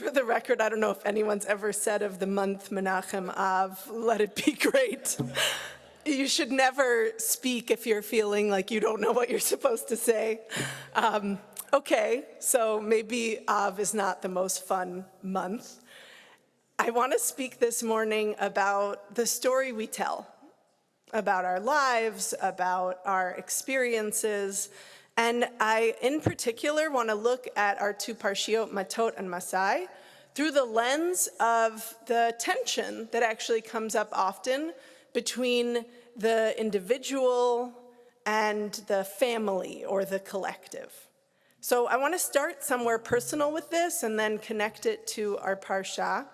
For the record, I don't know if anyone's ever said of the month Menachem Av, let it be great. You should never speak if you're feeling like you don't know what you're supposed to say. Okay, so maybe Av is not the most fun month. I want to speak this morning about the story we tell, about our lives, about our experiences, and I, in particular, want to look at our two parshiot, Matot and Masai, through the lens of the tension that actually comes up often between the individual and the family or the collective. So I want to start somewhere personal with this and then connect it to our parsha.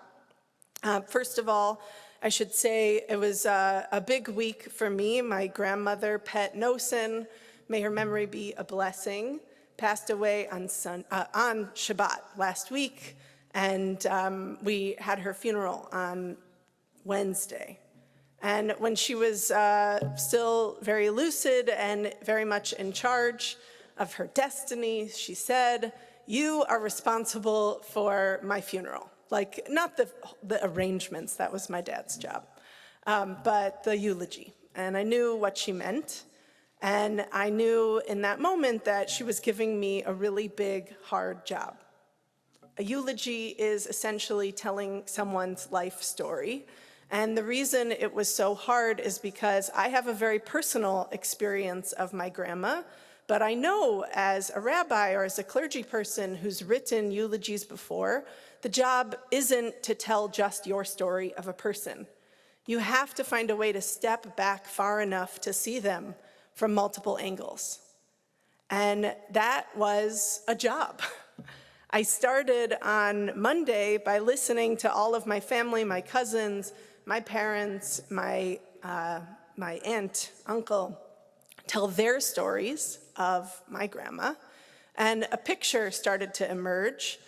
First of all, I should say it was a big week for me. My grandmother, Pet Nosan, may her memory be a blessing, passed away on Shabbat last week, and we had her funeral on Wednesday. And when she was still very lucid and very much in charge of her destiny, she said, "You are responsible for my funeral." Like, not the arrangements, that was my dad's job, but the eulogy. And I knew what she meant. And I knew in that moment that she was giving me a really big, hard job. A eulogy is essentially telling someone's life story. And the reason it was so hard is because I have a very personal experience of my grandma, but I know as a rabbi or as a clergy person who's written eulogies before, the job isn't to tell just your story of a person. You have to find a way to step back far enough to see them from multiple angles. And that was a job. I started on Monday by listening to all of my family, my cousins, my parents, my aunt, uncle, tell their stories of my grandma. And a picture started to emerge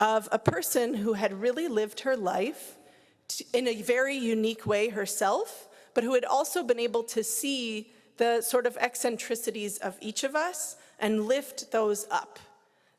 of a person who had really lived her life in a very unique way herself, but who had also been able to see the sort of eccentricities of each of us and lift those up.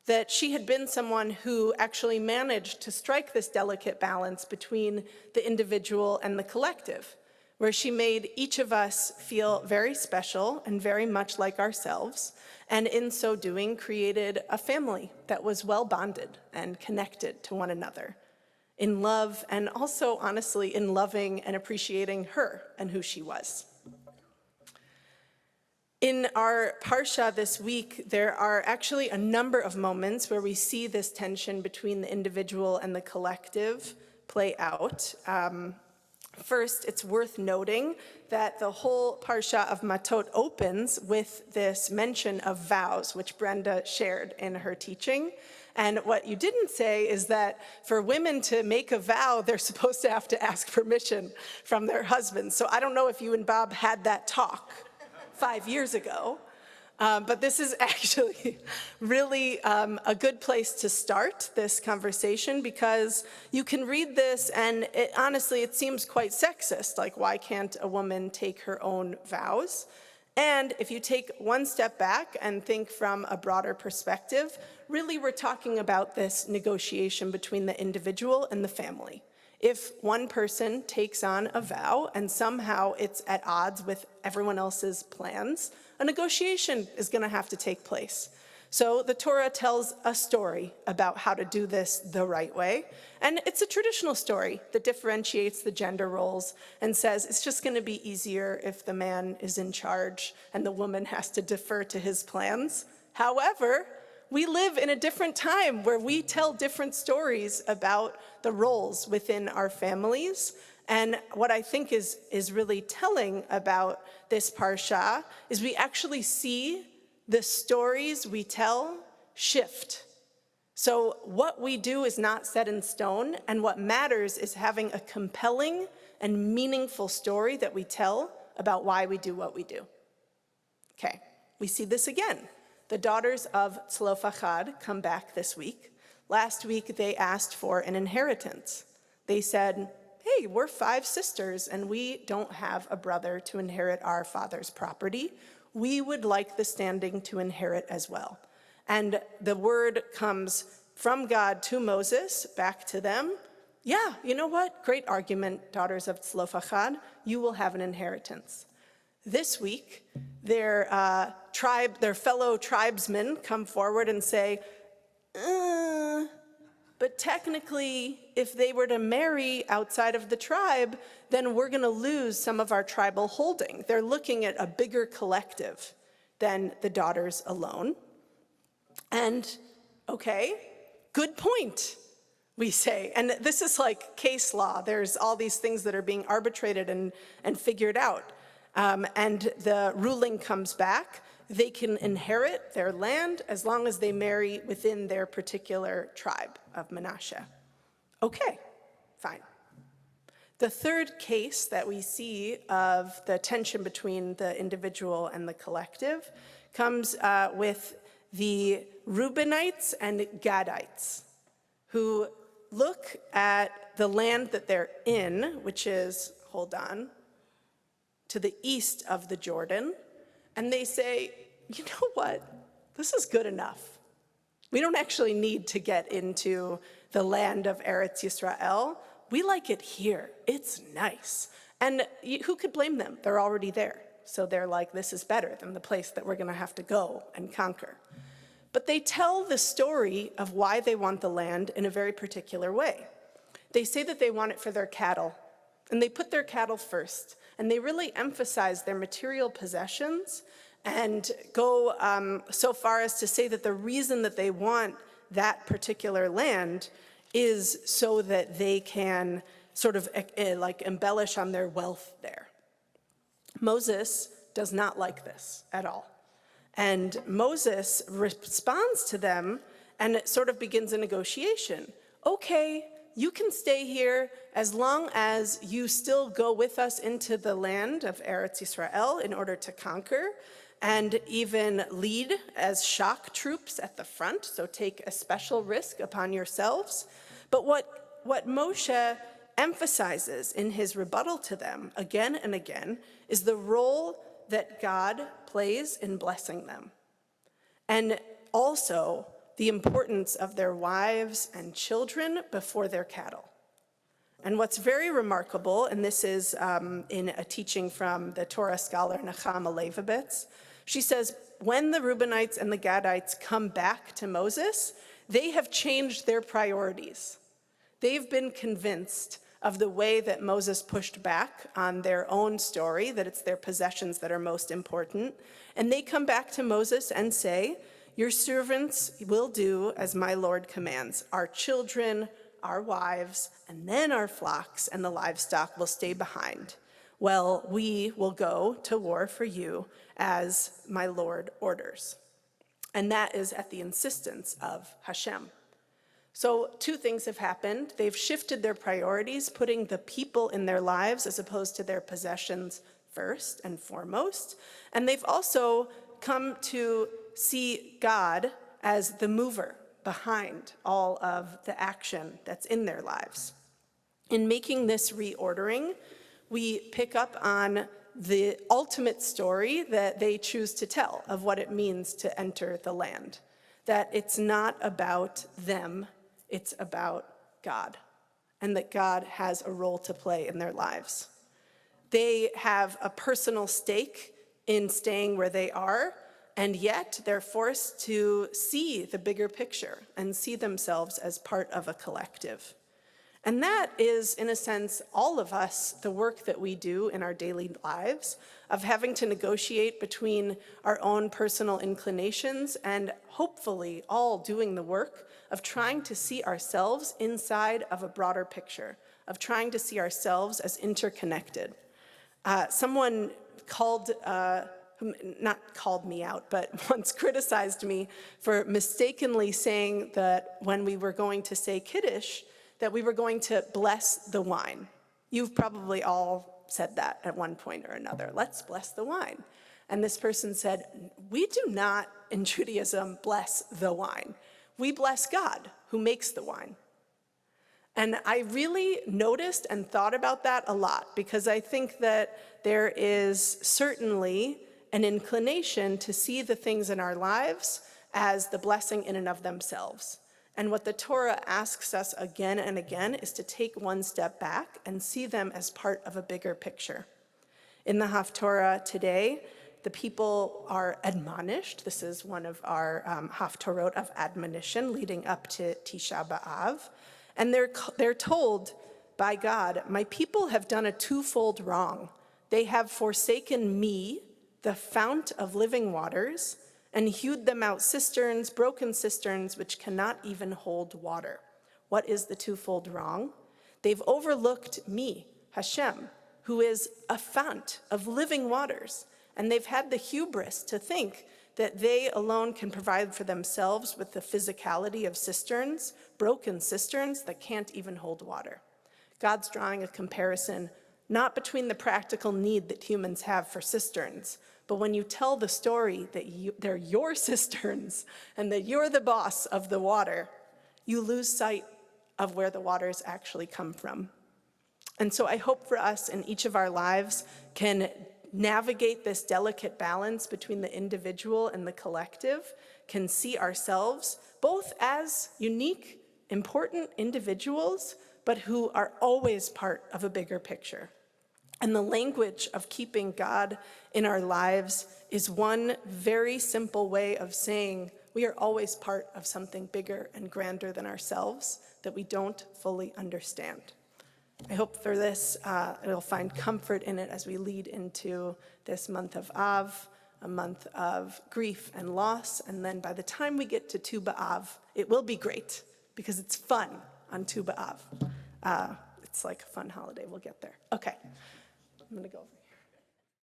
That she had been someone who actually managed to strike this delicate balance between the individual and the collective, where she made each of us feel very special and very much like ourselves, and in so doing created a family that was well bonded and connected to one another in love, and also honestly in loving and appreciating her and who she was. In our parsha this week, there are actually a number of moments where we see this tension between the individual and the collective play out. First, it's worth noting that the whole parsha of Matot opens with this mention of vows, which Brenda shared in her teaching. And what you didn't say is that for women to make a vow, they're supposed to have to ask permission from their husbands. So I don't know if you and Bob had that talk 5 years ago, but this is actually really a good place to start this conversation, because you can read this and honestly it seems quite sexist, like why can't a woman take her own vows? And if you take one step back and think from a broader perspective, really we're talking about this negotiation between the individual and the family. If one person takes on a vow and somehow it's at odds with everyone else's plans, a negotiation is going to have to take place. So the Torah tells a story about how to do this the right way. And it's a traditional story that differentiates the gender roles and says it's just going to be easier if the man is in charge and the woman has to defer to his plans. However, we live in a different time where we tell different stories about the roles within our families. And what I think is really telling about this parsha is we actually see the stories we tell shift. So what we do is not set in stone, and what matters is having a compelling and meaningful story that we tell about why we do what we do. Okay, we see this again. The daughters of Tzlofachad come back this week. Last week, they asked for an inheritance. They said, hey, we're 5 sisters, and we don't have a brother to inherit our father's property. We would like the standing to inherit as well. And the word comes from God to Moses, back to them. Yeah, you know what? Great argument, daughters of Tzlofachad. You will have an inheritance. This week, their fellow tribesmen come forward and say, but technically, if they were to marry outside of the tribe, then we're going to lose some of our tribal holding. They're looking at a bigger collective than the daughters alone. And, okay, good point, we say. And this is like case law. There's all these things that are being arbitrated and figured out. And the ruling comes back. They can inherit their land as long as they marry within their particular tribe of Manasseh. Okay, fine. The third case that we see of the tension between the individual and the collective comes with the Reubenites and Gadites, who look at the land that they're in, which is, hold on, to the east of the Jordan, and they say, you know what, this is good enough. We don't actually need to get into the land of Eretz Yisrael. We like it here. It's nice. And who could blame them? They're already there. So they're like, this is better than the place that we're going to have to go and conquer. But they tell the story of why they want the land in a very particular way. They say that they want it for their cattle, and they put their cattle first, and they really emphasize their material possessions and go so far as to say that the reason that they want that particular land is so that they can sort of like embellish on their wealth there. Moses does not like this at all. And Moses responds to them, and it sort of begins a negotiation. Okay, you can stay here as long as you still go with us into the land of Eretz Yisrael in order to conquer, and even lead as shock troops at the front, so take a special risk upon yourselves. But what Moshe emphasizes in his rebuttal to them again and again is the role that God plays in blessing them, and also the importance of their wives and children before their cattle. And what's very remarkable, and this is in a teaching from the Torah scholar Nechama Leibovitz, she says, when the Reubenites and the Gadites come back to Moses, they have changed their priorities. They've been convinced of the way that Moses pushed back on their own story, that it's their possessions that are most important. And they come back to Moses and say, your servants will do as my Lord commands. Our children, our wives, and then our flocks and the livestock will stay behind. Well, we will go to war for you as my Lord orders. And that is at the insistence of Hashem. So two things have happened. They've shifted their priorities, putting the people in their lives as opposed to their possessions first and foremost. And they've also come to see God as the mover behind all of the action that's in their lives. In making this reordering, we pick up on the ultimate story that they choose to tell of what it means to enter the land. That it's not about them, it's about God, and that God has a role to play in their lives. They have a personal stake in staying where they are, and yet they're forced to see the bigger picture and see themselves as part of a collective. And that is, in a sense, all of us, the work that we do in our daily lives, of having to negotiate between our own personal inclinations and hopefully all doing the work of trying to see ourselves inside of a broader picture, of trying to see ourselves as interconnected. Someone not called me out, but once criticized me for mistakenly saying that when we were going to say Kiddush, that we were going to bless the wine. You've probably all said that at one point or another. Let's bless the wine. And this person said, we do not in Judaism bless the wine. We bless God who makes the wine. And I really noticed and thought about that a lot, because I think that there is certainly an inclination to see the things in our lives as the blessing in and of themselves. And what the Torah asks us again and again is to take one step back and see them as part of a bigger picture. In the Haftorah today, the people are admonished. This is one of our Haftorot of admonition leading up to Tisha B'Av. And they're told by God, my people have done a twofold wrong. They have forsaken me, the fount of living waters, and hewed them out cisterns, broken cisterns, which cannot even hold water. What is the twofold wrong? They've overlooked me, Hashem, who is a fount of living waters, and they've had the hubris to think that they alone can provide for themselves with the physicality of cisterns, broken cisterns that can't even hold water. God's drawing a comparison not between the practical need that humans have for cisterns, but when you tell the story that they're your cisterns and that you're the boss of the water, you lose sight of where the waters actually come from. And so I hope for us in each of our lives can navigate this delicate balance between the individual and the collective, can see ourselves both as unique, important individuals, but who are always part of a bigger picture. And the language of keeping God in our lives is one very simple way of saying we are always part of something bigger and grander than ourselves that we don't fully understand. I hope for this, it'll find comfort in it as we lead into this month of Av, a month of grief and loss. And then by the time we get to Tu B'Av, it will be great because it's fun on Tu B'Av. It's like a fun holiday. We'll get there. Okay, I'm going to go over here.